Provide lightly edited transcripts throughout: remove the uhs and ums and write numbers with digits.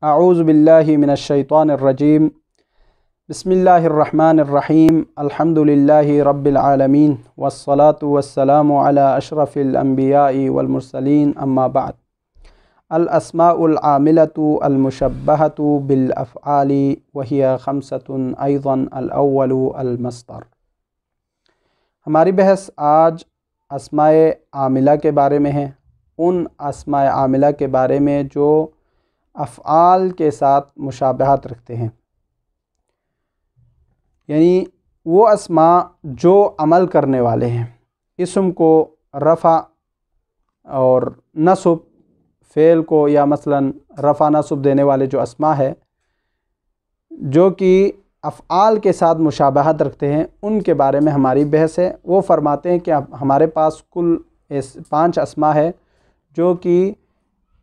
अऊज़ु बिल्लाहि मिनश्शैतानिर्रजीम बिस्मिल्लाहिर्रहमानिर्रहीम अल्हम्दुलिल्लाहि रब्बिल आलमीन वस्सलातु वस्सलामु अला अशरफिल अंबियाइ वल मुरसलीन अम्मा बाद। अल अस्माउल आमिलतु अल मुशब्बहतु बिल अफ़आली वहिया खमसतुन अयज़न अल अव्वलु अल मस्दर। हमारी बहस आज अस्माए आमिला के बारे में है। उन अस्माए आमिला के बारे में जो अफ़आल के साथ मुशाबहत रखते हैं, यानी वो अस्मा जो अमल करने वाले हैं। इसम को रफ़ा और नस्ब, फ़ेल को या मसलन रफ़ा नस्ब देने वाले जो अस्मा है जो कि अफ़आल के साथ मुशाबहत रखते हैं, उनके बारे में हमारी बहस है। वो फरमाते हैं कि हमारे पास कुल 5 अस्मा है जो कि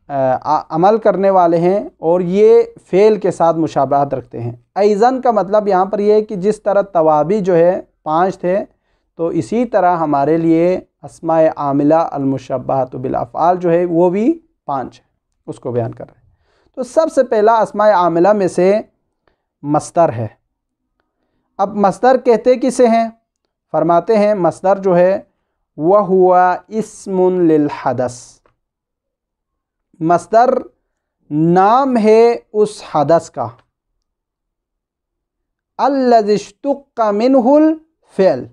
अमल करने वाले हैं और ये फ़ेल के साथ मुशाबहत रखते हैं। अयज़न का मतलब यहाँ पर ये है कि जिस तरह तवाबी जो है 5 थे, तो इसी तरह हमारे लिए अस्माए आमिला अल मुशब्बहतु बिल अफ़आल जो है वो भी 5 है, उसको बयान कर रहे हैं। तो सबसे पहला अस्माए आमिला में से मस्दर है। अब मस्दर कहते किसे हैं? फरमाते हैं मस्दर जो है वह हुआ इस्मुन लिल हदस। मस्दर नाम है उस हदस का, अल्लज़ी इश्तुक़्क़ा मिन्हुल फ़ेल,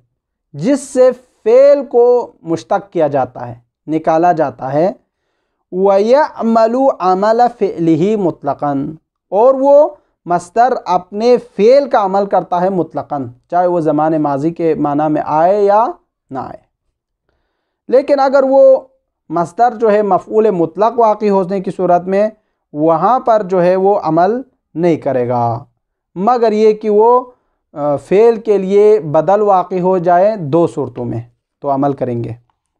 जिससे फ़ेल को मुश्तक़ किया जाता है, निकाला जाता है। व यअमलु अमल फ़िअलिही मुतलक़न, और वो मस्दर अपने फ़ेल का अमल करता है मुतलक़न, चाहे वो ज़माने माजी के माना में आए या ना आए। लेकिन अगर वो मस्दर जो है मफ़ऊल मुतलक़ वाक़ई होने की सूरत में, वहाँ पर जो है वो अमल नहीं करेगा, मगर ये कि वो फ़ेल के लिए बदल वाक़ई हो जाए 2 सूरतों में तो अमल करेंगे।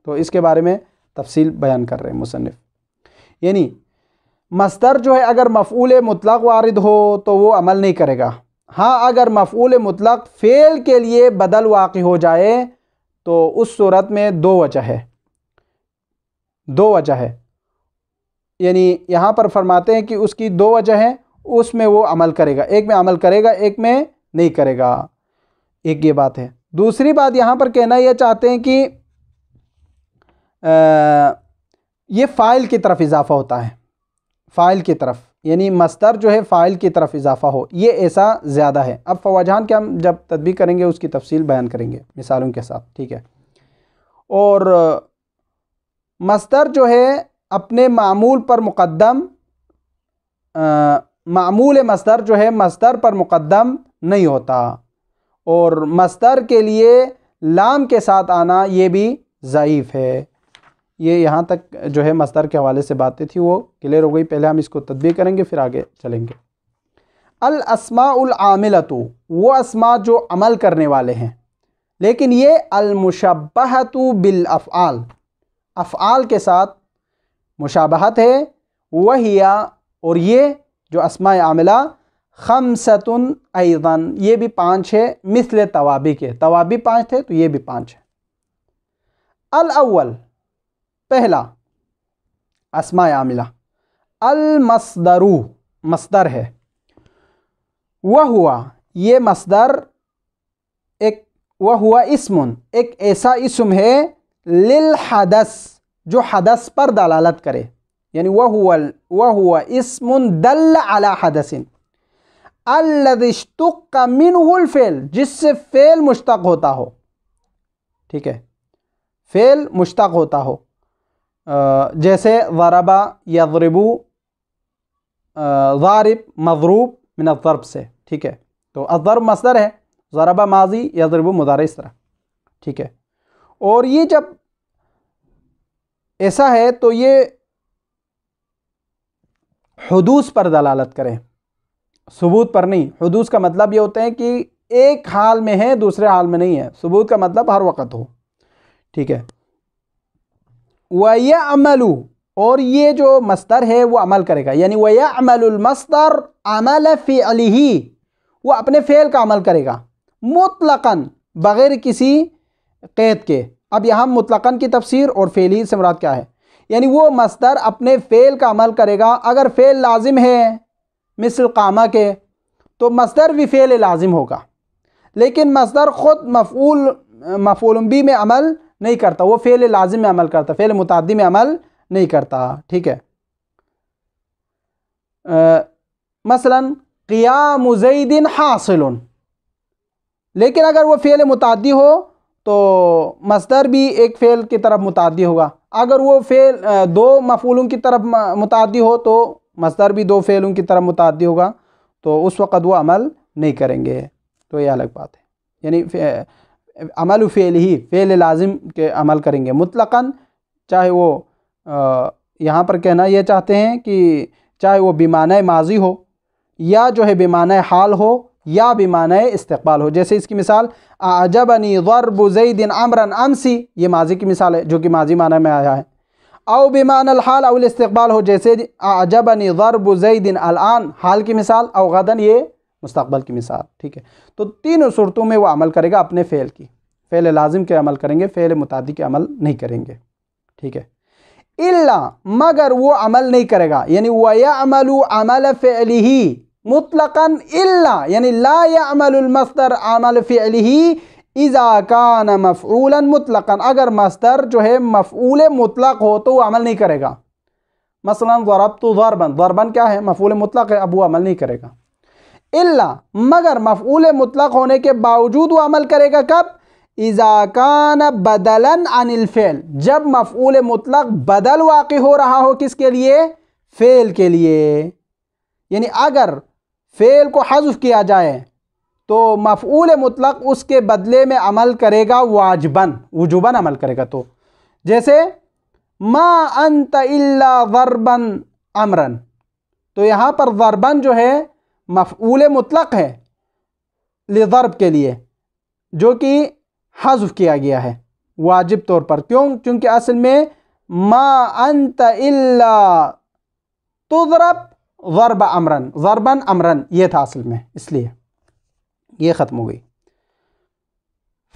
तो इसके बारे में तफसील बयान कर रहे हैं मुसन्निफ़। यानी मस्दर जो है अगर मफ़ऊल मुतलक़ वारिद हो तो वो अमल नहीं करेगा। हाँ, अगर मफ़ऊल मुतलक़ फ़ेल के लिए बदल वाक़ई हो जाए तो उस सूरत में 2 वजह है। यानी यहाँ पर फरमाते हैं कि उसकी 2 वजह हैं, उसमें वो अमल करेगा, एक में अमल करेगा, एक में नहीं करेगा। एक ये बात है। दूसरी बात यहाँ पर कहना ये चाहते हैं कि ये फ़ाइल की तरफ इजाफ़ा होता है, फ़ाइल की तरफ, यानी मस्दर जो है फ़ाइल की तरफ इजाफ़ा हो, ये ऐसा ज़्यादा है। अब फ़वाजान के हम जब तदबीक करेंगे उसकी तफसील बयान करेंगे मिसालों के साथ, ठीक है। और मस्दर जो है अपने मामूल पर मुक़द्दम, मामूल मस्दर जो है मस्दर पर मुक़द्दम नहीं होता, और मस्दर के लिए लाम के साथ आना ये भी ज़ईफ़ है। ये यहाँ तक जो है मस्दर के हवाले से बातें थी वो क्लियर हो गई। पहले हम इसको तदबीक करेंगे फिर आगे चलेंगे। अल अस्माउल आमिलतु, वो अस्मा जो अमल करने वाले हैं, लेकिन ये अल मुशब्बहतु बिल अफ़आल, अफ़आल के साथ मुशाबहत है। वहिया, और ये जो अस्माए आमिला खमसतुन अयज़न, ये भी 5 है, मिस्ल तवाबी के, तवाबी 5 थे तो ये भी 5 है। अल अव्वल, पहला अस्माए आमिला अल मस्दरू, मस्दर है। वह हुआ, ये मस्दर एक, वह हुआ इस्मुन, एक ऐसा इस्म है, लिल हदस, जो हदस पर दलालत करे, यानी वह हुआ इस्मुन दल्ल अला हदसिन अल्लज़ी इश्तुक़्क़ा मिन्हुल फ़ेल, जिससे फ़ेल मुश्तक़ होता हो, ठीक है, फ़ेल मुश्तक़ होता हो। जैसे ज़रबा यज़रिबु, ज़ारिब मज़रूब मिन अज़्ज़र्ब से, ठीक है। तो अज़्ज़र्ब मस्दर है, ज़रबा माज़ी, यज़रिबु मुज़ारी, इस तरह, ठीक है। और ये जब ऐसा है तो ये हुदूस पर दलालत करें, सुबूत पर नहीं। हुदूस का मतलब ये होता है कि एक हाल में है दूसरे हाल में नहीं है। सुबूत का मतलब हर वक़्त हो, ठीक है। वयअमलु, और ये जो मस्दर है वो अमल करेगा, यानी वयअमलुल मस्दर अमल फ़िअलिही, वो अपने फ़ेल का अमल करेगा मुतलक़न, बग़ैर किसी क़ैद के। अब यहाँ मुतलक़न की तफसीर और फ़ेली से मुराद क्या है, यानी वो मस्दर अपने फ़ेल का अमल करेगा। अगर फ़ेल लाजिम है मिसल कामा के, तो मस्दर भी फ़ेल लाजिम होगा, लेकिन मस्दर ख़ुद मफ़ऊल बिही में अमल नहीं करता, वो फ़ेल लाजिम में अमल करता, फ़ेल मुतअद्दी में अमल नहीं करता। ठीक है, मसलन क़ियामु ज़ैदिन हासिलुन, लेकिन अगर वो फ़ेल मुतअद्दी हो तो मस्दर भी एक फ़ेल की तरफ मुतअद्दी होगा। अगर वो फ़ेल दो मफ़ऊलों की तरफ मुतअद्दी हो तो मस्दर भी दो फ़ेलों की तरफ मुतअद्दी होगा, तो उस वक़्त वो अमल नहीं करेंगे। तो ये अलग बात है, यानी अमल फ़ेल ही फ़ेल लाजिम के अमल करेंगे मुतलक़न, चाहे वो यहाँ पर कहना ये चाहते हैं कि चाहे वो बिमाने माजी हो या जो है बिमाने हाल हो या बिमाने इस्तक़बाल हो। जैसे इसकी मिसाल अअजबनी ज़र्बु ज़ैदिन अमरन अमसी, ये माजी की मिसाल है जो कि माजी माना में आया है। औ बिमानल हाल अवल इस्तक़बाल हो, जैसे अअजबनी ज़र्बु ज़ैदिन अलआन, हाल की मिसाल, औ गदन, ये मुस्तक़बल की मिसाल। ठीक है, तो तीनों सूरतों में वो अमल करेगा अपने फ़ेल की, फ़ेल लाजिम के अमल करेंगे, फ़ेल मुतादी के अमल नहीं करेंगे। ठीक है, इल्ला, मगर वो अमल नहीं करेगा, यानी वयअमलु अमल फ़िअलिही मुतलक़न, इल्ला यानी ला यअमलुल मस्दर अमल फ़िअलिही इज़ा कान मफ़ऊलन मुतलक़न, अगर मस्दर जो है मफ़ऊल मुतलक़ हो तो वो अमल नहीं करेगा। मसलन ज़रबतु ज़रबन, ज़रबन क्या है, मफ़ऊल मुतलक़ है, अब वो अमल नहीं करेगा। इल्ला, मगर मफ़ऊल मुतलक़ होने के बावजूद वो अमल करेगा कब, इज़ा कान बदलन अनिल फ़ेल, जब मफ़ऊल मुतलक़ बदल वाक़ई हो रहा हो, किसके लिए, फ़ेल के लिए। यानी अगर फ़ेल को हज़्फ़ किया जाए तो मफ़ऊल मुतलक़ उसके बदले में अमल करेगा वाजिबन, वुजूबन अमल करेगा। तो जैसे मा अंत इल्ला ज़रबन अमरन, तो यहाँ पर ज़रबन जो है मफ़ऊल मुतलक़ है लिज़र्ब के लिए, जो कि हज़्फ़ किया गया है वाजिब तौर पर। क्यों, क्योंकि असल में मा अंत इल्ला तुज़रब ज़रब अमरन, ज़रबन अमरन ये था असल में, इसलिए ये ख़त्म हो गई।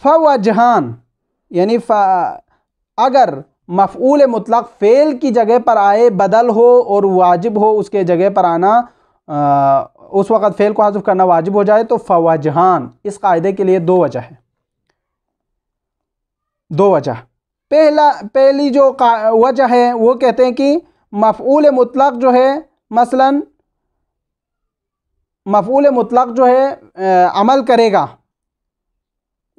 फ़वजहान, यानी अगर मफ़ऊल मुतलक़ फ़ेल की जगह पर आए, बदल हो और वाजिब हो उसके जगह पर आना, उस वक़्त फ़ेल को हज़्फ़ करना वाजिब हो जाए, तो फ़वजहान, इस कायदे के लिए दो वजह है, दो वजह। पहली जो वजह है वो कहते हैं कि मफ़ऊल मुतलक़ जो है, मसलन मफ़ऊल मुतलक़ जो है अमल करेगा,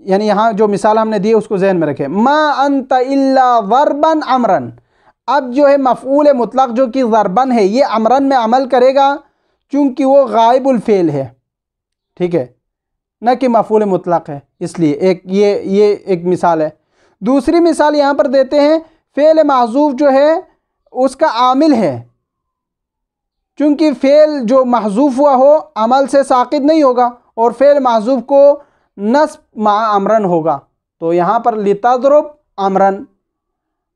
यानी यहाँ जो मिसाल हमने दी उसको ज़हन में रखें, मा अंत इल्ला ज़रबन अमरन, अब जो है मफ़ऊल मुतलक़ जो कि ज़रबन है ये अमरन में अमल करेगा चूँकि वो गायबुल फ़ेल है। ठीक है, न कि मफ़ऊल मुतलक़ है, इसलिए ये एक मिसाल है। दूसरी मिसाल यहाँ पर देते हैं, फ़ेल महज़ूफ़ जो है उसका आमिल है, चूँकि फ़ेल जो महज़ूफ़ हुआ हो अमल से साक़ित नहीं होगा और फ़ेल महज़ूफ़ को नस्ब मा अमरन होगा, तो यहाँ पर लितज़रुब अमरन,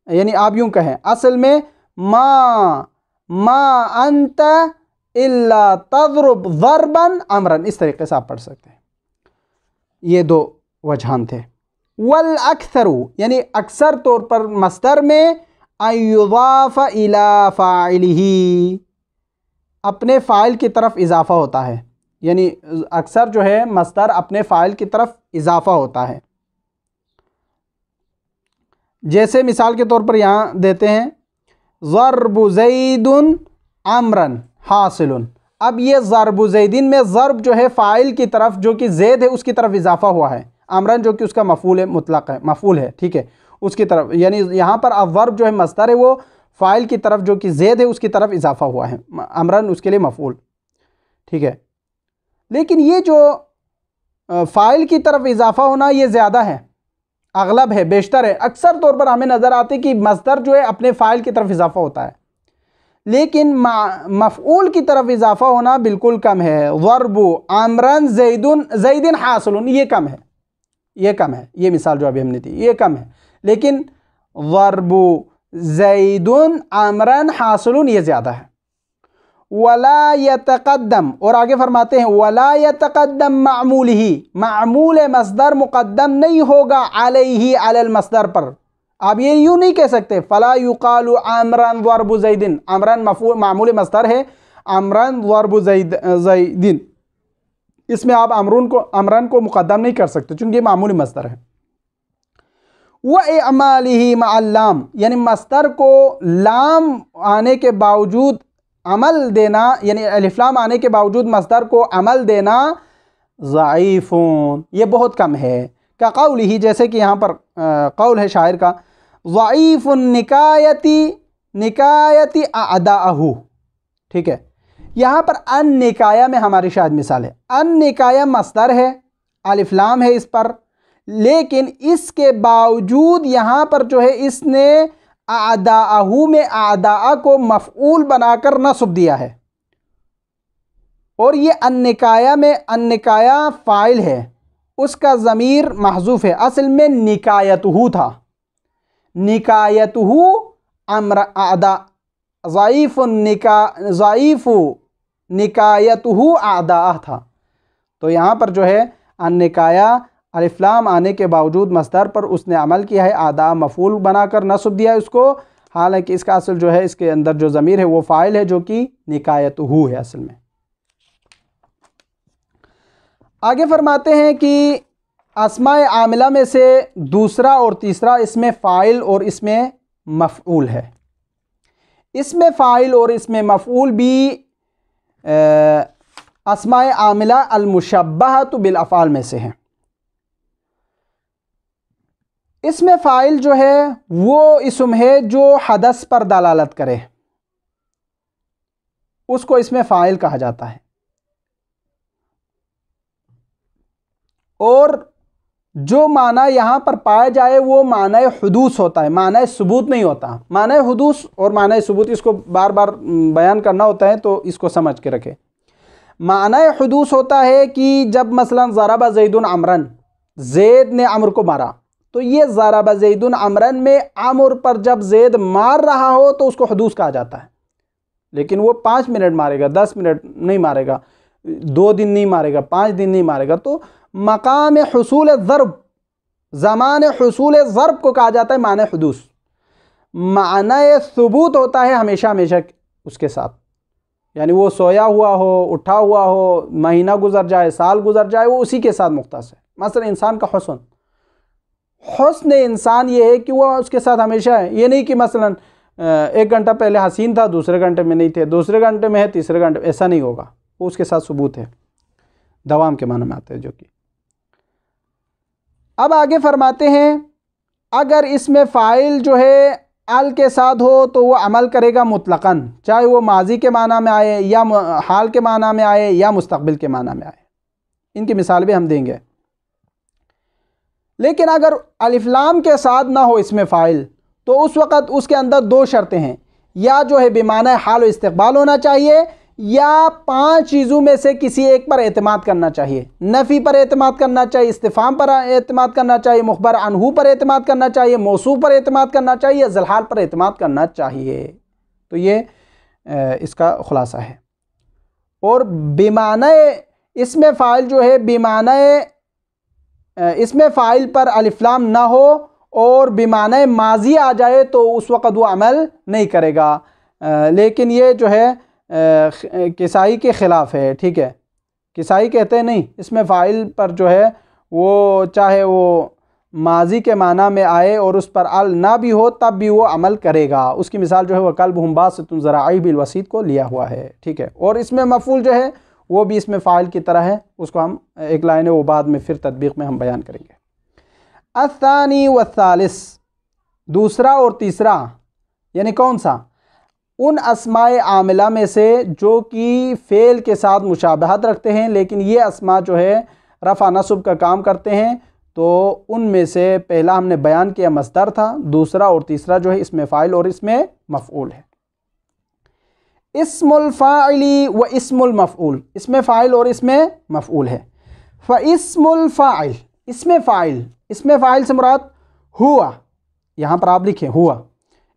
यानी आप यूँ कहें असल में मा अंत इल्ला तज़रुब ज़रबन अमरन, इस तरीक़े से आप पढ़ सकते हैं। ये दो वजहान थे। वल अक्सरू, यानी अक्सर तौर पर मस्दर में अयुज़ाफ़ इला फ़ाइलिही, अपने फ़ाइल की तरफ इजाफ़ा होता है, यानी अक्सर जो है मस्दर अपने फ़ाइल की तरफ इजाफ़ा होता है। जैसे मिसाल के तौर पर यहाँ देते हैं ज़रबु ज़ैदुन अमरन हासिलुन, अब ये ज़रबु ज़ैदिन में ज़रब जो है फ़ाइल की तरफ जो कि ज़ैद है उसकी तरफ इजाफ़ा हुआ है, अमरन जो कि उसका मफ़ऊल मुतलक़ है, मफ़ऊल है। ठीक है, उसकी तरफ, यानी यहाँ पर अज़्ज़र्ब जो है मस्दर है वो फ़ाइल की तरफ जो कि ज़ैद है उसकी तरफ इजाफ़ा हुआ है, अमरन उसके लिए मफ़ऊल। ठीक है, लेकिन ये जो फ़ाइल की तरफ इजाफ़ा होना ये ज़्यादा है, अगलब है, बेशतर है। अक्सर तौर पर हमें नज़र आते कि मस्दर जो है अपने फ़ाइल की तरफ इजाफ़ा होता है, लेकिन मफ़ऊल की तरफ इजाफ़ा होना बिल्कुल कम है। ज़रबु अमरन ज़ैदिन हासिलुन, ये कम है, ये कम है, ये मिसाल जो अभी हमने दी ये कम है, लेकिन ज़रबु ज़ैदुन अमरन हासिलुन ये ज़्यादा है। वला यतक़द्दम, और आगे फरमाते हैं वला यतक़द्दम मामूलिही, मामूल मस्दर मुक़द्दम नहीं होगा अलैहि अलल मस्दर पर। आप ये यूँ नहीं कह सकते फ़ला युक़ालु अमरन ज़रबु ज़ैदिन, अमरन मामूल मस्दर है, अमरन ज़रब ज़ैदिन, इसमें आप अमरन को मुक़द्दम नहीं कर सकते चूँकि मामूली मस्दर है। व अमालिही मअल्लाम, यानी मस्दर को लाम आने के बावजूद अमल देना, यानी अलिफ लाम आने के बावजूद मस्दर को अमल देना ज़ईफ़ुन, ये बहुत कम है। का क़ौलिही, जैसे कि यहाँ पर कौल है शायर का, ज़ईफ़ुन निकायती अअदाअहु, ठीक है। यहाँ पर अन निकाया में हमारी शायद मिसाल है। अन निकाया मस्दर है, अलिफ लाम है इस पर, लेकिन इसके बावजूद यहाँ पर जो है इसने अअदाअहु में अअदा को मफ़ऊल बनाकर नस्ब दिया है, और ये अन्निकाया में अन्निकाया फ़ाइल है, उसका ज़मीर महज़ूफ़ है। असल में निकायतहु था, निकायतहु अमर अदा, ज़ईफ़ु निकायतहु अदा था। तो यहाँ पर जो है अन्निकाया अलिफ लाम आने के बावजूद मस्दर पर उसने अमल किया है, आदा मफ़ूल बनाकर नस्ब दिया है उसको, हालांकि इसका असल जो है इसके अंदर जो ज़मीर है वो फ़ाइल है जो कि निकायतहु है असल में। आगे फरमाते हैं कि अस्माए आमिला में से दूसरा और तीसरा इसमें फ़ाइल और इसमें मफ़ऊल है। इसमें फ़ाइल और इसमें मफ़ऊल भी अस्माए आमिला अल-मुशब्बहतु बिल अफ़आल में से हैं। इसमें फ़ाइल जो है वो इसम है जो हदस पर दलालत करे, उसको इसमें फ़ाइल कहा जाता है। और जो माना यहाँ पर पाया जाए वो माना हुदूस होता है, माना सुबूत नहीं होता। माना हुदूस और माना सुबूत इसको बार बार बयान करना होता है, तो इसको समझ के रखें। माना हुदूस होता है कि जब मसलन ज़रबा ज़ैदुन अमरन, ज़ैद ने अमर को मारा, तो ये ज़रबा ज़ैदुन अमरन में अमर पर जब ज़ैद मार रहा हो तो उसको हुदूस कहा जाता है। लेकिन वो 5 मिनट मारेगा, 10 मिनट नहीं मारेगा, 2 दिन नहीं मारेगा, 5 दिन नहीं मारेगा, तो मकाम हुसूल ज़रब, ज़मान हुसूल ज़रब को कहा जाता है माना हुदूस। माना सुबूत होता है हमेशा हमेशा उसके साथ, यानी वो सोया हुआ हो, उठा हुआ हो, महीना गुजर जाए, साल गुजर जाए, वो उसी के साथ मुख्तस है। मसलन इंसान का हुस्न इंसान ये है कि वह उसके साथ हमेशा है। ये नहीं कि मसलन 1 घंटा पहले हसीन था, दूसरे घंटे में नहीं थे, दूसरे घंटे में है, तीसरे घंटे, ऐसा नहीं होगा। वो उसके साथ सबूत है, दवाम के माने में आते हैं जो कि। अब आगे फरमाते हैं, अगर इसमें फ़ाइल जो है अल के साथ हो तो वो अमल करेगा मुतलक़न, चाहे वो माजी के माना में आए या हाल के माना में आए या मुस्तक़बिल के माना में आए। इनकी मिसाल भी हम देंगे। लेकिन अगर अलिफ लाम के साथ ना हो इसमें फ़ाइल, तो उस वक़्त उसके अंदर 2 शर्तें हैं, या जो है बेमाना हाल व इस्तिक़बाल होना चाहिए, या 5 चीज़ों में से किसी एक पर एतमाद करना चाहिए। नफ़ी पर एतमाद करना चाहिए, इस्तिफ़ाम पर एतमाद करना चाहिए, मुख़बर अनहु पर एतमाद करना चाहिए, मौसूफ़ पर एतमाद करना चाहिए, ज़लहाल पर एतमाद करना चाहिए। तो ये इसका ख़ुलासा है। और बेमाना इसमें फ़ाइल जो है बेमाना इसमें फ़ाइल पर अलिफ लाम ना हो और बेमाना माजी आ जाए तो उस वक़्त वो अमल नहीं करेगा। लेकिन ये जो है किसाई के ख़िलाफ़ है, ठीक है। किसाई कहते हैं नहीं, इसमें फ़ाइल पर जो है वो चाहे वो माजी के माना में आए और उस पर अल ना भी हो तब भी वो अमल करेगा। उसकी मिसाल जो है वह कल्बुहुम बासितुन ज़राई बिल वसीत को लिया हुआ है, ठीक है। और इसमें मफ़ूल जो है वो भी इसमें फ़ाइल की तरह है, उसको हम एक लाइन है वो बाद में फिर तदबीक़ में हम बयान करेंगे। अस्सानी वस्सालिस, दूसरा और तीसरा, यानी कौन सा? उन अस्माए आमिला में से जो कि फ़ेल के साथ मुशाबहत रखते हैं, लेकिन ये अस्मा जो है रफ़ा नस्ब का काम करते हैं। तो उनमें से पहला हमने बयान किया मस्दर था, दूसरा और तीसरा जो है इसमें फ़ाइल और इसमें मफ़ऊल है। इस्मुल फ़ाइली व इस्मुल मफ़ऊल, इसमें फ़ाइल और इसमें मफ़ऊल है। फ़इस्मुल फ़ाइल, इसमें फ़ाइल से मुराद हुआ, यहाँ पर आप लिखें हुआ।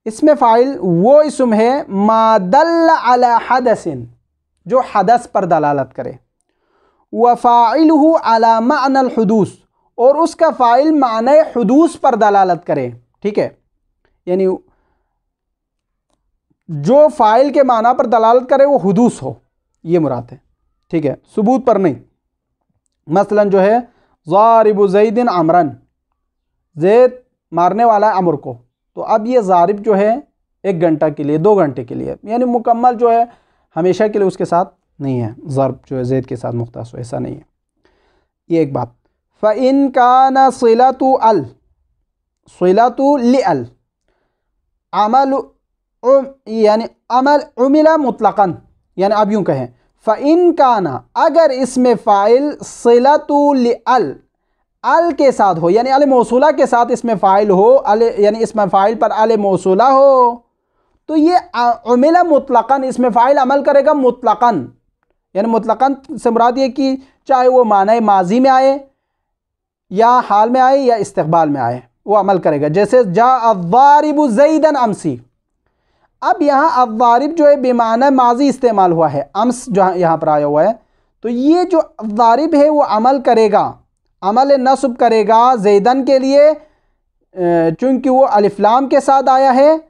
इसमें फ़ाइल वो इसम है मा दल्ल अला हदसिन, जो हदस पर दलालत करे। व फ़ाइलहु अला मअनल हुदूस, और उसका फ़ाइल माने हुदूस पर दलालत करे, ठीक है। यानी जो फ़ाइल के माना पर दलालत करे वो हुदूस हो, ये मुराद है, ठीक है, सबूत पर नहीं। मसलन जो है ज़ारिबु ज़ैदिन अमरन, ज़ैद मारने वाला है अमर को, तो अब ये ज़ारिब जो है 1 घंटा के लिए 2 घंटे के लिए, यानी मुकम्मल जो है हमेशा के लिए उसके साथ नहीं है, ज़र्ब जो है ज़ैद के साथ मुख्तास हो, ऐसा नहीं है। ये एक बात। फ़इन काना सिलतु अल, सिलतु लिअल, अमल यानी अमल उमिला मुतलक़न, यानी अब यूँ कहें फ़इन काना, अगर इसमें फ़ाइल सिलतु लिअल, अल के साथ हो, यानी अल मौसूला के साथ इसमें फ़ाइल हो, अल यानी इसमें फ़ाइल पर अल मौसूला हो, तो ये उमिला मुतलक़न, इसमें फ़ाइल अमल करेगा मुतलक़न, यानी मुतलक़न से मुराद ये कि चाहे वो माने माजी में आए या हाल में आए या इस्तक़बाल में आए, वो अमल करेगा। जैसे जा अज़्ज़ारिबु ज़ैदन अमसी, अब यहाँ अज़्ज़ारिब जो है बेमाना माजी इस्तेमाल हुआ है, अम्स जो यहाँ पर आया हुआ है, तो ये जो अज़्ज़ारिब है वो अमल करेगा, अमल नस्ब करेगा ज़ैदन के लिए, चूँकि वो अलिफ लाम के साथ आया है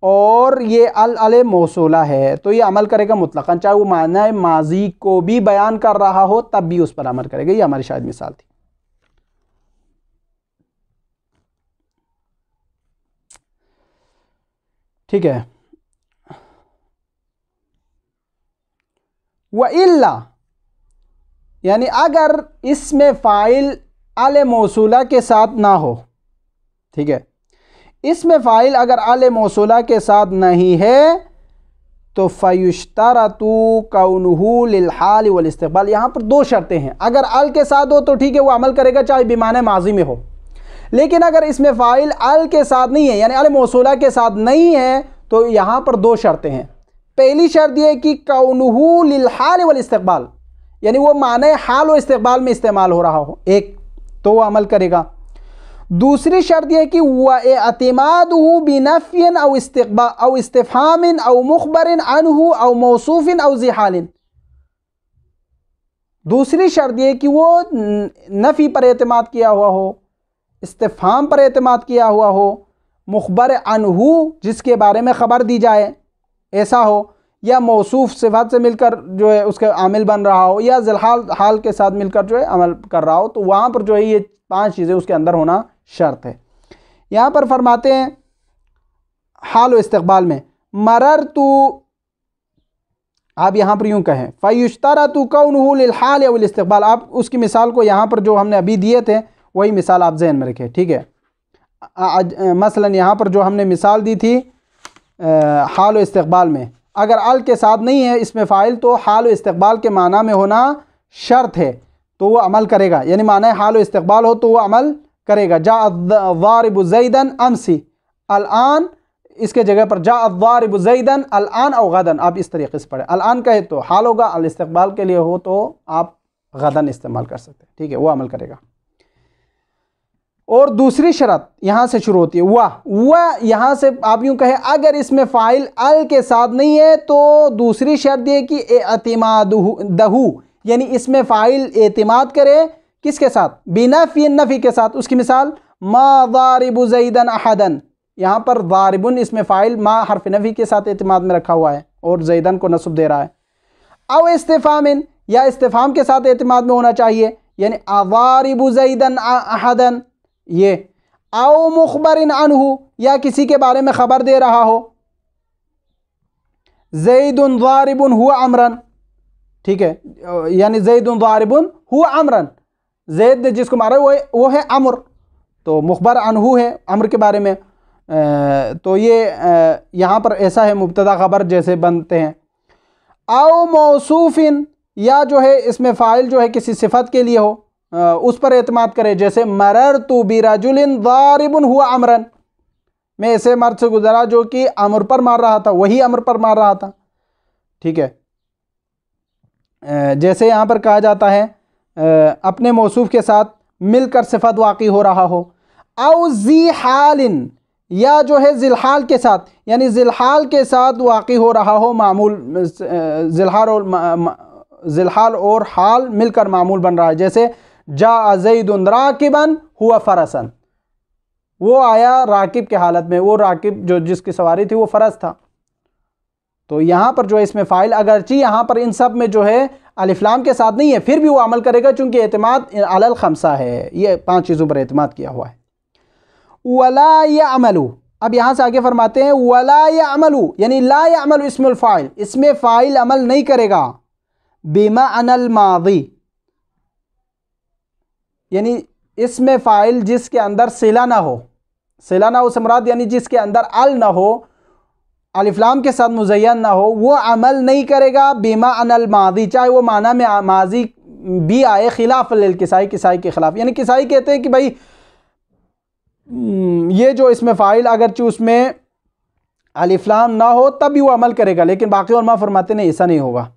और ये अल मौसूला है, तो ये अमल करेगा मुतलक़न, चाहे वो माना माजी को भी बयान कर रहा हो तब भी उस पर अमल करेगा। ये हमारी शायद मिसाल थी। ठीक है। व इल्ला, यानी अगर इसमें फ़ाइल अल मौसूला के साथ ना हो, ठीक है, इसमें फ़ाइल अगर अल मौसूला के साथ नहीं है तो फ़युश्तरतु कौनुहु लिल हाल वल इस्तिक़बाल, यहाँ पर 2 शर्तें हैं। अगर अल के साथ हो तो ठीक है, वो अमल करेगा चाहे बिमाने माजी में हो, लेकिन अगर इसमें फ़ाइल अल के साथ नहीं है, यानी अल मौसूला के साथ नहीं है, तो यहाँ पर 2 शर्तें हैं। पहली शर्त यह कि कौनुहु लिल हाल वल इस्तिक़बाल, यानी वो माने हाल और इस्तिक़बाल में इस्तेमाल हो रहा हो, एक, तो वो अमल करेगा। दूसरी शर्त यह कि वअतिमादुहु बिनफ़्यिन औ इस्तिक़बाल औ इस्तिफ़हामिन औ मुख़बरिन अन्हु औ मौसूफ़िन औ ज़िहालिन। दूसरी शर्त यह कि वो नफ़ी पर एतमाद किया हुआ हो, इस्तिफ़हाम पर एतमाद किया हुआ हो, मुख़बर अन्हु जिसके बारे में ख़बर दी जाए ऐसा हो, या मौसूफ़ सिफ़ात से मिलकर जो है उसके आमिल बन रहा हो, या ज़िलहाल हाल के साथ मिलकर जो है अमल कर रहा हो, तो वहाँ पर जो है ये 5 चीज़ें उसके अंदर होना शर्त है। यहाँ पर फरमाते हैं हाल व इस्तक़बाल में मररतु, आप यहाँ पर यूँ कहें फ़युश्तरतु कौनुहु लिल हाल वल इस्तक़बाल, आप उसकी मिसाल को यहाँ पर जो हमने अभी दिए थे वही मिसाल आप ज़हन में रखें, ठीक है। मसलन यहाँ पर जो हमने मिसाल दी थी हाल व इस्तक़बाल में, अगर अल के साथ नहीं है इसमें फ़ाइल, तो हाल व इस्तक़बाल के माना में होना शर्त है, तो वो अमल करेगा, यानी माना हाल व इस्तक़बाल हो तो वो अमल करेगा। जा अज़्ज़ारिबु ज़ैदन अमसी, अलआन, इसके जगह पर जा अज़्ज़ारिबु ज़ैदन अलआन औ गदन, आप इस तरीके से पढ़ें। अलआन कहे तो हाल होगा, अल इस्तक़बाल के लिए हो तो आप गदन इस्तेमाल कर सकते हैं, ठीक है, वो अमल करेगा। और दूसरी शर्त यहाँ से शुरू होती है वह यहाँ से आप यूँ कहें अगर इसमें फ़ाइल अल के साथ नहीं है, तो दूसरी शर्त ये कि एतिमादहु, यानी इसमें फ़ाइल एतिमाद करे किसके साथ, बिनफ़्यिन, नफ़ी के साथ। उसकी मिसाल मा ज़ारिबु ज़ैदन अहदन, यहाँ पर ज़ारिबुन इसमें फ़ाइल मा हर्फ नफ़ी के साथ एतिमाद में रखा हुआ है और ज़ैदन को नस्ब दे रहा है। औ इस्तिफ़हामिन, या इस्तिफ़हाम के साथ एतिमाद में होना चाहिए, यानी अज़ारिबु ज़ैदन अहदन, ये औ मुख़बरिन अन्हु, या किसी के बारे में ख़बर दे रहा हो, ज़ैदुन ज़ारिबुन हुआ अमरन, ठीक है, यानी ज़ैदुन ज़ारिबुन हुआ अमरन, ज़ैद जिसको मारा वो है अमर, तो मुख़बर अन्हु है अमर के बारे में, तो ये यहाँ पर ऐसा है मुब्तदा ख़बर जैसे बनते हैं। औ मौसूफ़िन, या जो है इसमें फ़ाइल जो है किसी सिफ़त के लिए हो, उस पर एतमाद करे, जैसे मररतु बिरजुलिन ज़ारिबुन हुआ अमरन, मैं ऐसे मर्द से गुजरा जो कि अमर पर मार रहा था, वही अमर पर मार रहा था, ठीक है। जैसे यहाँ पर कहा जाता है अपने मौसूफ़ के साथ मिलकर सिफ़त वाक़ई हो रहा हो। औ ज़ी हालिन, या जो है ज़िलहाल के साथ, यानी ज़िलहाल के साथ वाक़ई हो रहा हो, मामूल ज़िलहाल और हाल मिलकर मामूल बन रहा है। जैसे जा ज़ैदुन राकिबन हुआ फ़रसन, वो आया राकिब के हालत में, वो राकिब जो जिसकी सवारी थी वो फ़रस था, तो यहाँ पर जो है इसमें फ़ाइल अगरची यहाँ पर इन सब में जो है अलिफ लाम के साथ नहीं है, फिर भी वो अमल करेगा चूँकि एतमाद अलल खमसा है, ये 5 चीज़ों पर एतमाद किया हुआ है। वला यअमलु, अब यहाँ से आगे फरमाते हैं वला यअमलु, यानी ला यअमलु इस्मुल फ़ाइल, इसमें फ़ाइल अमल नहीं करेगा। बिमअनल माज़ी, यानी इसमें फ़ाइल जिसके अंदर सिला ना हो, सिला ना हो से मुराद यानी जिसके अंदर अल ना हो, अलिफ लाम के साथ मुज़य्यन ना हो, वो अमल नहीं करेगा। बिमा अनल मादी, चाहे वो माना में माजी भी आए, खिलाफ लिल किसाई, किसाई के खिलाफ। यानी किसाई कहते हैं कि भाई ये जो इसमें फ़ाइल अगरचे उसमें अलिफ लाम ना हो तब भी वो अमल करेगा, लेकिन बाकी उलमा फरमाते नहीं, ऐसा नहीं होगा।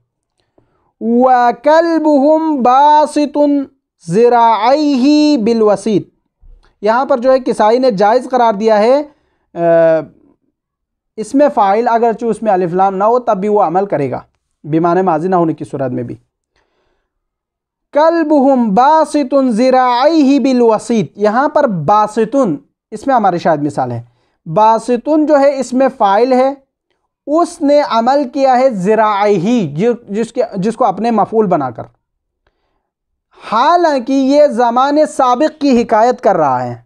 व कल्बुहुम बासितुन ज़िराइही बिलवसीत, यहाँ पर जो है किसाई ने जायज़ करार दिया है इसमें फ़ाइल अगरचे उसमें अलिफ लाम ना हो तब भी वो अमल करेगा, बिमाने माजी ना होने की सूरत में भी। कल्बुहुम बासितुन ज़िराइही बिलवसीत, यहाँ पर बासितुन इसमें हमारी शायद मिसाल है। बासितुन जो है इसमें फ़ाइल है, उसने अमल किया है ज़िराइही, जिसको अपने मफ़ूल बनाकर। हालांकि ये ज़माने साबिक़ की हिकायत कर रहा है।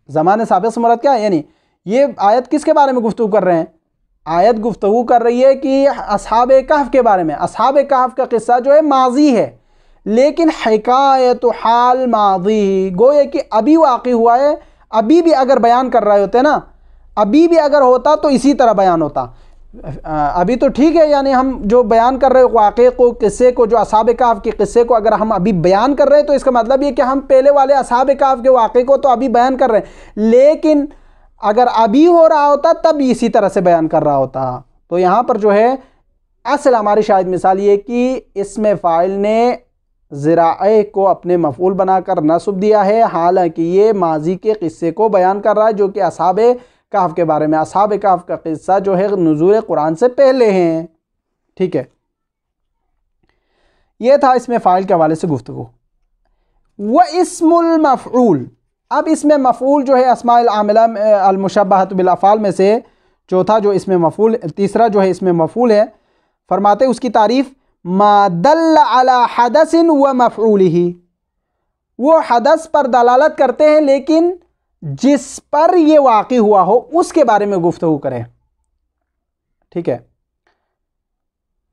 ज़माने साबिक़ से मुराद क्या है, यानी ये आयत किसके बारे में गुफ्तगू कर रहे हैं? आयत गुफ्तगू कर रही है कि असहाब कहफ के बारे में। असहाब कहफ का किस्सा जो है माजी है, लेकिन हिकायत हाल माजी, गोया कि अभी वाक़ई हुआ है। अभी भी अगर बयान कर रहे होते ना, अभी भी अगर होता तो इसी तरह बयान होता। अभी तो ठीक है, यानी हम जो बयान कर रहे वाक़े को, किस्से को, जो असहाब कहफ के किस्से को अगर हम अभी बयान कर रहे हैं तो इसका मतलब ये कि हम पहले वाले असहाब कहफ के वाक़े को तो अभी बयान कर रहे हैं, लेकिन अगर अभी हो रहा होता तब इसी तरह से बयान कर रहा होता। तो यहाँ पर जो है असल हमारी शायद मिसाल ये कि इसमें फ़ाइल ने ज़िराए को अपने मफ़ूल बनाकर नस्ब दिया है, हालांकि ये माजी के क़िस्से को बयान कर रहा है जो कि असहाब कहफ के बारे में। असहाब कहफ का क़िस्सा जो है नुज़ूल कुरान से पहले हैं। ठीक है, ये था इसमें फ़ाइल के हवाले से गुफ्तगू। व इस्मुल मफ़ऊल, अब इसमें मफ़ऊल जो है अस्माउल आमिला अल-मुशब्बहतु बिल अफ़आल में से चौथा जो इसमें मफ़ऊल, तीसरा जो है इसमें मफ़ऊल है, फरमाते उसकी तारीफ़ मा दल्ला अला हदसिन व मफ़ऊलिही, वो हदस पर दलालत करते हैं लेकिन जिस पर ये वाक़ई हुआ हो उसके बारे में गुफ्तगू करें। ठीक है,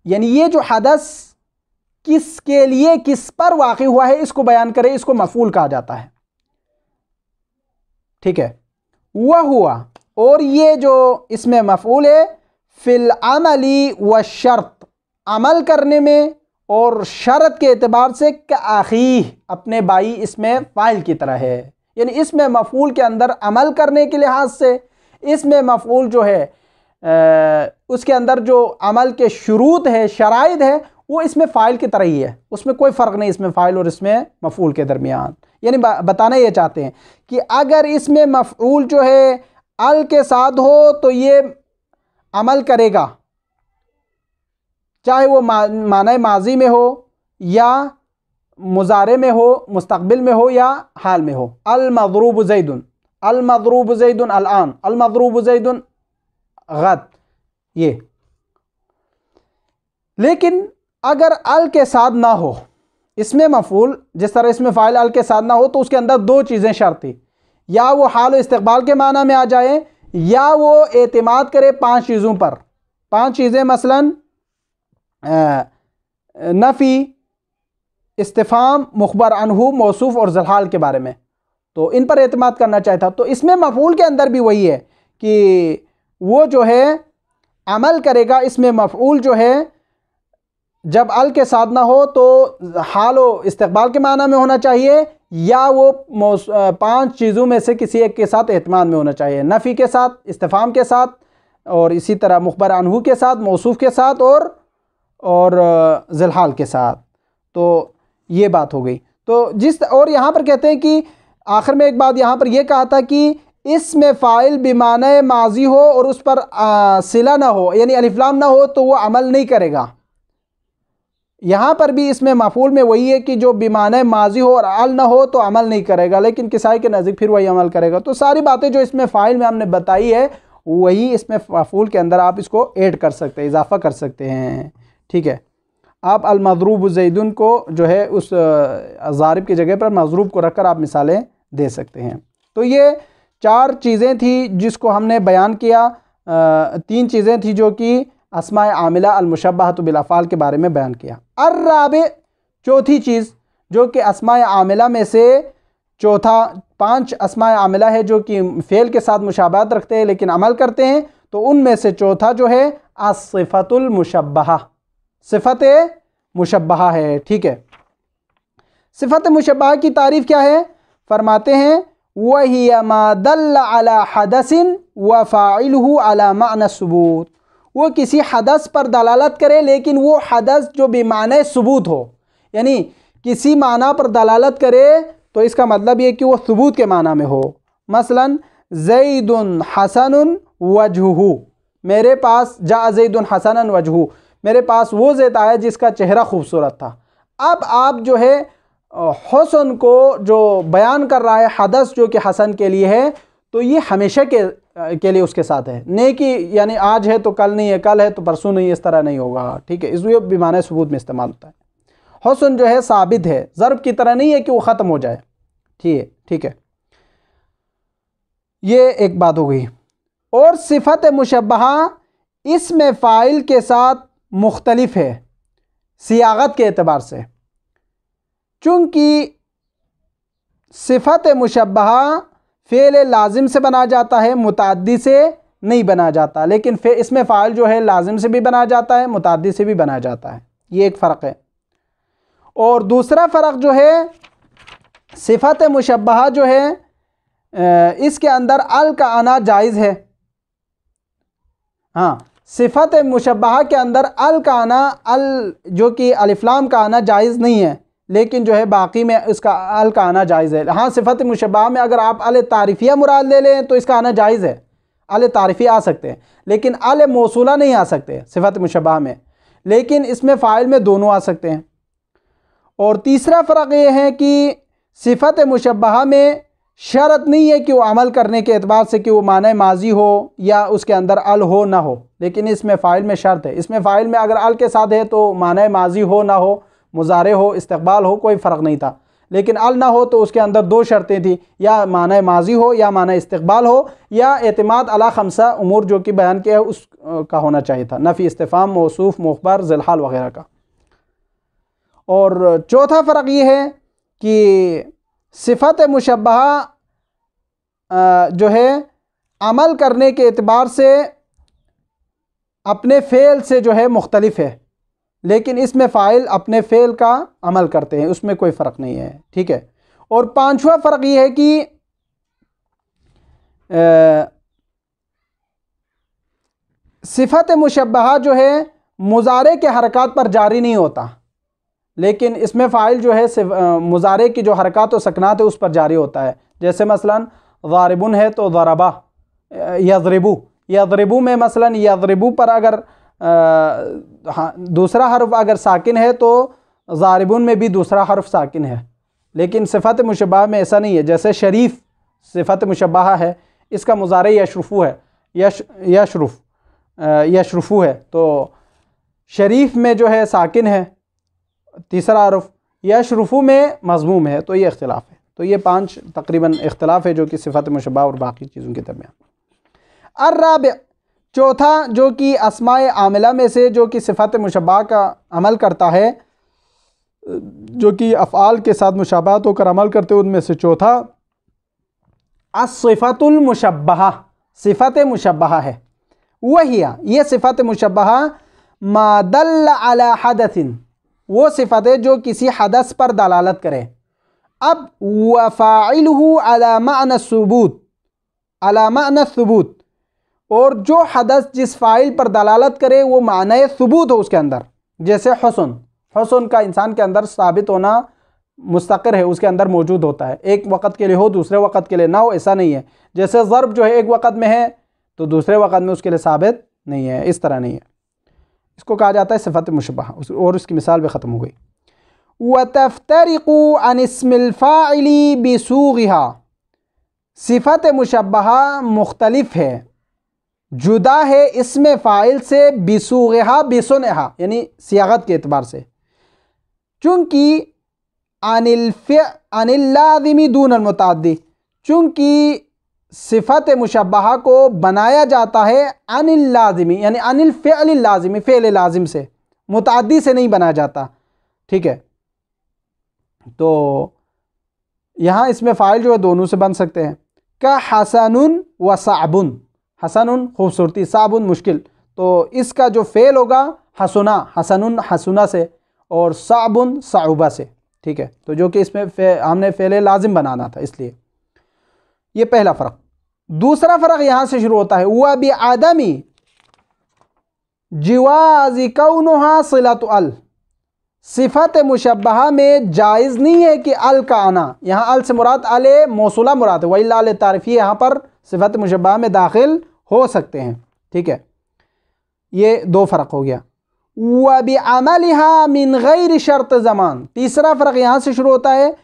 यानी ये जो हदस किसके लिए, किस पर वाक़ई हुआ है इसको बयान करे, इसको मफ़ऊल कहा जाता है। ठीक है, वह हुआ, और ये जो इसमें मफ़ऊल है फ़िल अमली व शर्त, अमल करने में और शर्त के एतबार से काख़ी, अपने भाई इसमें फ़ाइल की तरह है। यानी इसमें मफ़ऊल के अंदर अमल करने के लिहाज से इसमें मफ़ऊल जो है उसके अंदर जो अमल के शुरूत है, शराइत है, वो इसमें फ़ाइल की तरह ही है। उसमें कोई फ़र्क नहीं इसमें फ़ाइल और इसमें मफ़ऊल के दरमियान। यानी बताना ये चाहते हैं कि अगर इसमें मफ़ऊल जो है अल के साथ हो तो ये अमल करेगा, चाहे वो माना माजी में हो या मुज़ारे में हो, मुस्तक़बिल में हो या हाल में हो। अल मज़रूब ज़ैदुन, अल मज़रूब ज़ैदुन अल-आन, अल मज़रूब ज़ैदुन गद, ये। लेकिन अगर अल के साथ ना हो इसमें मफ़ऊल, जिस तरह इसमें फ़ाइल अल के साथ ना हो, तो उसके अंदर दो चीज़ें शर्त थी, या वो हाल और इस्तक़बाल के माना में आ जाए, या वो एतमाद करे 5 चीज़ों पर। 5 चीज़ें मसलन नफ़ी, इस्तिफ़ाम, मुख़बर अन्हु, मौसूफ़ और ज़लहाल के बारे में, तो इन पर एतमाद करना चाहता। तो इसमें मफ़ऊल के अंदर भी वही है कि वो जो है अमल करेगा। इसमें मफ़ऊल जो है जब अल के साथ ना हो तो हाल व इस्तक़बाल के माना में होना चाहिए, या वो 5 चीज़ों में से किसी एक के साथ एतमाद में होना चाहिए, नफ़ी के साथ, इस्तिफ़ाम के साथ, और इसी तरह मुख़बर अन्हु के साथ, मौसूफ़ के साथ और ज़लहाल के साथ। तो ये बात हो गई। तो और यहाँ पर कहते हैं कि आखिर में एक बात यहाँ पर यह कहा था कि इसमें फ़ाइल बिमाने माजी हो और उस पर सिला ना हो, यानी अलिफ लाम ना हो, तो वो अमल नहीं करेगा। यहाँ पर भी इसमें मफ़ऊल में वही है कि जो बिमाने माजी हो और अल ना हो तो अमल नहीं करेगा, लेकिन किसाई के नज़दीक फिर वही अमल करेगा। तो सारी बातें जो इसमें फ़ाइल में हमने बताई है वही इसमें मफ़ऊल के अंदर आप इसको ऐड कर सकते हैं, इजाफ़ा कर सकते हैं। ठीक है, आप अल-मज़रूब ज़ैदुन को जो है उस ज़ारिब की जगह पर मज़रूब को रखकर आप मिसालें दे सकते हैं। तो ये 4 चीज़ें थी जिसको हमने बयान किया। 3 चीज़ें थी जो कि अस्माए आमिला अल-मुशब्बहतु बिल अफ़आल के बारे में बयान किया। अर्राबे, चौथी चीज़ जो कि अस्माए आमिला में से चौथा, 5 अस्माए आमिला है जो कि फ़ेल के साथ मुशाबहत रखते हैं लेकिन अमल करते हैं, तो उनमें से चौथा जो है अस्सिफ़तुल मुशब्बहा, सिफ़त मुशब्बहा है। ठीक है, सिफ़त मुशब्बहा की तारीफ़ क्या है? फरमाते हैं वहिया मा दल्ला अला हदसिन व फ़ाइलुहु अला मअना सुबूत, वो किसी हदस पर दलालत करे लेकिन वो हदस जो बेमाने सुबूत हो, यानी किसी माना पर दलालत करे तो इसका मतलब ये कि वो सुबूत के माना में हो। मसलन ज़ैदुन हसनुन वजहुहु, मेरे पास जा ज़ैदुन हसनन वजहुहु, मेरे पास वो ज़ैद आया जिसका चेहरा खूबसूरत था। अब आप जो है हुस्न को जो बयान कर रहा है, हदस जो कि हसन के लिए है, तो ये हमेशा के लिए उसके साथ है, नेकी यानी आज है तो कल नहीं है, कल है तो परसों नहीं, इस तरह नहीं होगा। ठीक है, इसलिए बिमाने सबूत में इस्तेमाल होता है। हुस्न जो है साबित है, ज़र्ब की तरह नहीं है कि वो ख़त्म हो जाए। ठीक है, ये एक बात हो गई। और सिफ़त मुशब्बहा इसमें फ़ाइल के साथ मुख्तलिफ है सियागत के एतबार से, चूँकि सिफ़त मुशब्बहा फ़ेल लाजिम से बना जाता है, मुतअद्दी से नहीं बना जाता, लेकिन इसमें फ़ाइल जो है लाजिम से भी बना जाता है, मुतअद्दी से भी बना जाता है। ये एक फ़र्क है। और दूसरा फ़र्क जो है, सिफ़त मुशब्बहा जो है इसके अंदर अल का आना जायज़ है। हाँ, सिफ़त मुशब्बहा के अंदर अल का आना, अल जो कि अलिफ्लाम का आना जायज़ नहीं है, लेकिन जो है बाकी में इसका अल का आना जायज़ है। हाँ, सिफ़त मुशब्बहा में अगर आप अल तारीफ़िया मुराद ले लें तो इसका आना जायज़ है, अल तारीफ़िया आ सकते हैं, लेकिन अल मौसूला नहीं आ सकते सिफ़त मुशब्बहा में, लेकिन इसमें फ़ाइल में दोनों आ सकते हैं। और तीसरा फ़र्क ये है कि सिफ़त मुशब्बहा में शर्त नहीं है कि वो अमल करने के एतबार से कि वो माने माजी हो या उसके अंदर अल हो ना हो, लेकिन इसमें फ़ाइल में शर्त है। इसमें फ़ाइल में अगर अल के साथ है तो माने माजी हो ना हो, मुज़ारे हो, इस्तक़बाल हो, कोई फ़र्क नहीं था, लेकिन अल ना हो तो उसके अंदर 2 शर्तें थी, या माने माजी हो या माने इस्तक़बाल हो, या एतमाद अला खमसा उमूर जो कि बयान किया है उसका होना चाहिए था, नफ़ी, इस्तिफ़ाम, मौसूफ़, मुख़बर, ज़िलहाल वग़ैरह का। और चौथा फ़र्क ये है कि सिफ़त मुशब्बहा जो है अमल करने के एतबार से अपने फ़ेल से जो है मुख्तलिफ है, लेकिन इसमें फ़ाइल अपने फ़ेल का अमल करते हैं, उसमें कोई फ़र्क नहीं है। ठीक है, और पांचवा फ़र्क ये है कि सिफ़त मुशब्बहा जो है मुज़ारे के हरकात पर जारी नहीं होता, लेकिन इसमें फ़ाइल जो है मुज़ारे की जो हरकात व सकनात है उस पर जारी होता है। जैसे मसलन ज़ारिबुन है तो ज़रबा, यज़रिबु में मसलन यज़रिबु पर अगर दूसरा हर्फ अगर साकिन है तो ज़ारिबुन में भी दूसरा हर्फ साकिन है, लेकिन सिफ़त मुशब्बहा में ऐसा नहीं है। जैसे शरीफ सिफ़त मुशब्बहा है, इसका मुज़ारे यशरफ़ु है, यशरफ़ु है, तो शरीफ में जो है साकिन है तीसरा हर्फ, यशरफ़ु में मज़मूम है, तो ये इख्तिलाफ़ है। तो ये 5 तकरीबन इख्तिलाफ़ है जो कि सिफ़त मुशब्बहा और बाकी चीज़ों के दरमियान। अर्राबि, चौथा जो कि अस्माए आमिला में से जो कि सिफ़त मुशब्बहा का अमल करता है, जो कि अफ़आल के साथ मुशाबहत होकर अमल करते हैं, उनमें से चौथा अस्सिफ़तुल मुशब्बहा, सिफ़त मुशब्बहा है। वहिया, ये सिफ़त मुशब्बहा मा दल्ला अला हदसिन, वो सिफ़त है जो किसी हदस पर दलालत करे। अब वफ़ाइलुहु अला मअना सुबूत, अला मअना सुबूत, और जो हदस जिस फ़ाइल पर दलालत करे वो माने सुबूत हो उसके अंदर। जैसे हुस्न का इंसान के अंदर साबित होना मुस्तक़िर है, उसके अंदर मौजूद होता है, एक वक़्त के लिए हो दूसरे वक़्त के लिए ना हो, ऐसा नहीं है। जैसे ज़र्ब जो है एक वक़्त में है तो दूसरे वक़्त में उसके लिए साबित नहीं है, इस तरह नहीं है। इसको कहा जाता है सिफ़त मुशब्बहा, और उसकी मिसाल भी ख़त्म हो गई। वतफ्तरिक़ु अन इस्मिल फ़ाइली बिसूग़िहा, सिफ़त मुशब्बहा मुख्तलिफ है जुदा है इसमें फ़ाइल से बिसूग़हा बिसुनहा, यानी सियागत के एतबार से, चूँकि अनिल लाज़िमी दून अल मुतअद्दी, चूँकि सिफ़त मुशब्बहा को बनाया जाता है अनिल लाज़िमी यानी अनिल फ़िअल लाज़िमी, फ़िअल लाज़िम से, मुतअद्दी से नहीं बनाया जाता। ठीक है, तो यहाँ इसमें फ़ाइल जो है दोनों से बन सकते हैं। का हसनुन व साबुन, हसनुन खूबसूरती, साबुन मुश्किल, तो इसका जो फ़ेल होगा हसुना, हसनुन हसुना से, और साबुन साउबा से। ठीक है, तो जो कि इसमें हमने फ़ेल लाजिम बनाना था, इसलिए ये पहला फ़र्क। दूसरा फ़र्क यहाँ से शुरू होता है, वह बि आदमी जिवाज़ि कौनुहा सिलतु अल, सिफ़त मुशब्बहा में जायज़ नहीं है कि अल का आना, यहाँ अल से मुराद अल मौसूला मुराद है, वही अल तारीफ़ी यहाँ पर सिफ़त मुशब्बहा में दाखिल हो सकते हैं। ठीक है, ये दो फ़र्क हो गया। व बिअमलिहा मिन गैर शर्त ज़मान, तीसरा फ़र्क यहाँ से शुरू होता है,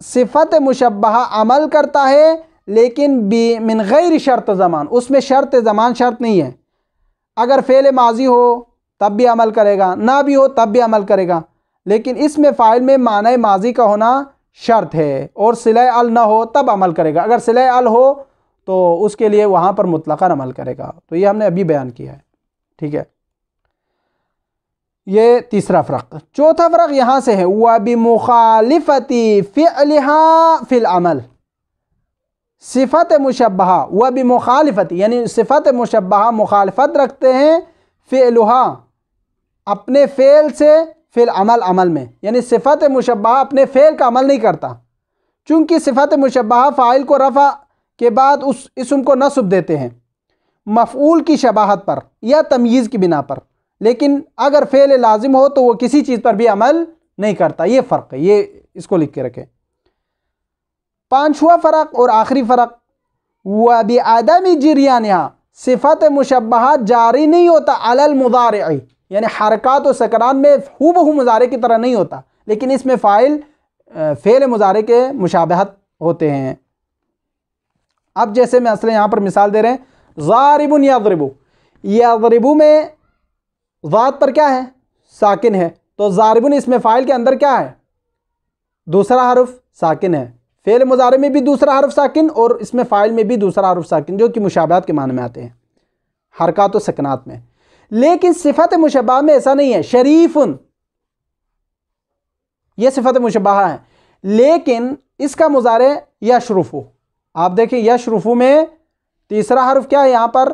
सिफ़त मुशब्बहा अमल करता है लेकिन मिन गैर शर्त ज़मान, उसमें शर्त ज़मान शर्त नहीं है। अगर फ़ेल माजी हो तब भी अमल करेगा, ना भी हो तब भी अमल करेगा, लेकिन इसमें फ़ाइल में माने माजी का होना शर्त है, और सिले अल ना हो तब अमल करेगा, अगर सिले अल हो तो उसके लिए वहाँ पर मुतलक़न अमल करेगा। तो ये हमने अभी बयान किया है। ठीक है, ये तीसरा फ़र्क। चौथा फ़र्क यहाँ से है, वह बिमुखालिफती फ़िअलिहा फ़िल अमल, सिफ़त मुशब्बहा वह बिमुखालिफती यानी सिफ़त मुशब्बहा मुखालिफत रखते हैं फ़िअलुहा अपने फ़ेल से, फ़िल अमल अमल में, यानी सिफ़त मुशब्बहा अपने फ़ेल का अमल नहीं करता, चूँकि सिफ़त मुशब्बहा फ़ाइल को रफ़ा के बाद उस इसम को नस्ब देते हैं मफ़ऊल की शबाहत पर या तमयीज़ की बिना पर, लेकिन अगर फ़ेल लाजिम हो तो वो किसी चीज़ पर भी अमल नहीं करता। ये फ़र्क है, ये इसको लिख के रखें। पांचवा फ़र्क और आखिरी फ़र्क, व बिअदमी जिरियानिहा, सिफ़त मुशब्बहा जारी नहीं होता अलल मुज़ारिअ, यानी हरकात व सकरान में हूबहू मुज़ारे की तरह नहीं होता, लेकिन इसमें फ़ाइल फ़ेल मुज़ारे के मुशाबहत होते हैं। अब जैसे मैं असले यहाँ पर मिसाल दे रहे हैं, ज़ारिबुन यज़रिबु, यज़रिबु में ज़ात पर क्या है, साकिन है, तो ज़ारिबुन इसमें फ़ाइल के अंदर क्या है, दूसरा हर्फ साकिन है, फ़ेल मुज़ारे में भी दूसरा हर्फ साकिन और इसमें फ़ाइल में भी दूसरा हर्फ साकिन, जो कि मुशाबहत के माने में आते हैं हरकात व सकनात में। लेकिन सिफ़त मुशब्बहा में ऐसा नहीं है। शरीफुन ये सिफ़त मुशब्बहा है, लेकिन इसका मुज़ारे यशरुफु, आप देखें यशरुफु में तीसरा हर्फ क्या है, यहाँ पर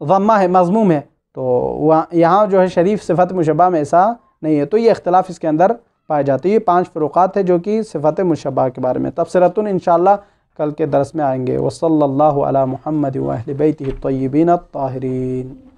ज़म्मा है, मज़मूम है, तो वहाँ यहाँ जो है शरीफ सिफ़त मुशब्बहा में ऐसा नहीं है। तो ये इख्तिलाफ इसके अंदर पाए जाते हैं। ये 5 फ़ुरूक़ात है जो कि सिफ़त मुशब्बहा के बारे में। तफ़सीरतुन इंशाअल्लाह कल के दर्स में आएंगे। वसल्लल्लाहु अला मुहम्मद व अहलि बैतिही अत्तय्यिबीन अत्ताहिरीन।